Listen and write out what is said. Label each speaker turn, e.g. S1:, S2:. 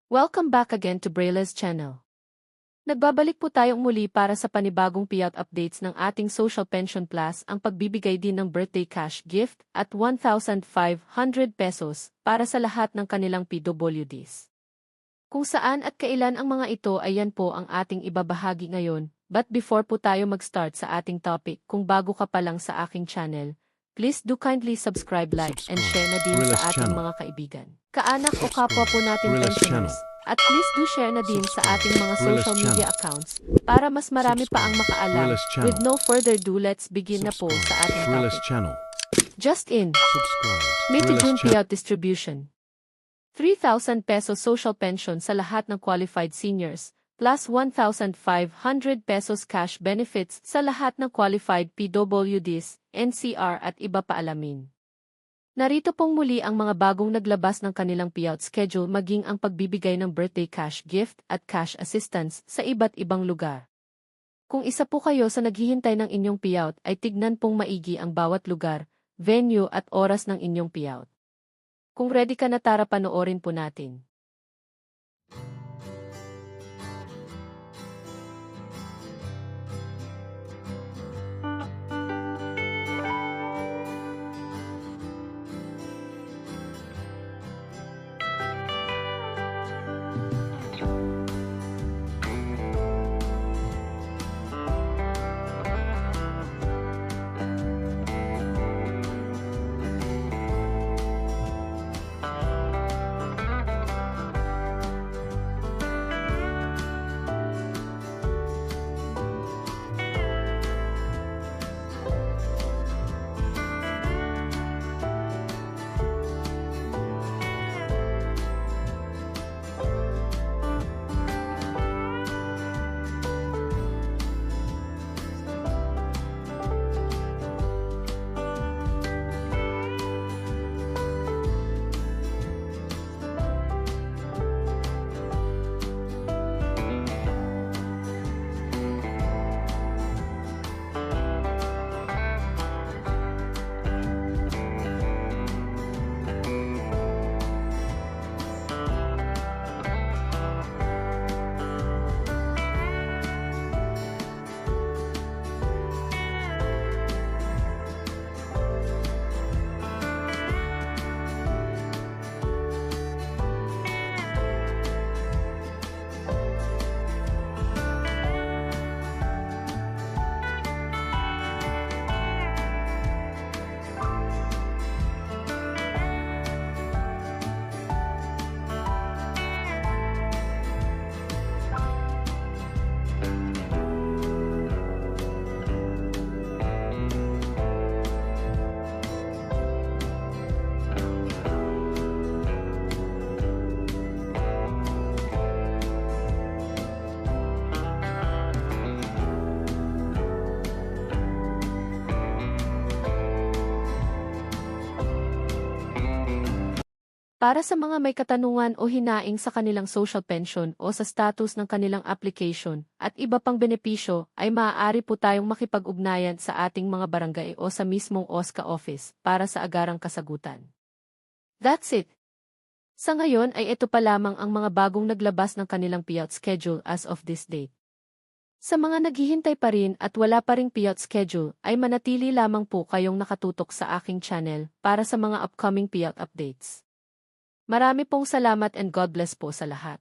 S1: Welcome back again to Braile's channel. Nagbabalik po tayong muli para sa panibagong payout updates ng ating Social Pension Plus, ang pagbibigay din ng birthday cash gift at 1,500 pesos para sa lahat ng kanilang PWDs. Kung saan at kailan ang mga ito ay yan po ang ating ibabahagi ngayon. But before po tayo mag-start sa ating topic, kung bago ka pa lang sa aking channel, please do kindly subscribe, like, and share na din sa ating mga kaibigan, kaanak o kapwa po natin pensioners. At please do share na din sa ating mga social media accounts para mas marami pa ang makaalam. With no further ado, let's begin na po sa ating topic. Just in, May to June payout distribution. 3,000 pesos social pension sa lahat ng qualified seniors, plus 1,500 pesos cash benefits sa lahat ng qualified PWDs, NCR at iba pa alamin. Narito pong muli ang mga bagong naglabas ng kanilang payout schedule, maging ang pagbibigay ng birthday cash gift at cash assistance sa iba't ibang lugar. Kung isa po kayo sa naghihintay ng inyong payout, ay tignan pong maigi ang bawat lugar, venue at oras ng inyong payout. Kung ready ka na, tara panoorin po natin. Para sa mga may katanungan o hinaing sa kanilang social pension o sa status ng kanilang application at iba pang benepisyo, ay maaari po tayong makipag-ugnayan sa ating mga barangay o sa mismong OSCA office para sa agarang kasagutan. That's it! Sa ngayon ay ito pa lamang ang mga bagong naglabas ng kanilang payout schedule as of this date. Sa mga naghihintay pa rin at wala pa ring payout schedule, ay manatili lamang po kayong nakatutok sa aking channel para sa mga upcoming payout updates. Marami pong salamat and God bless po sa lahat.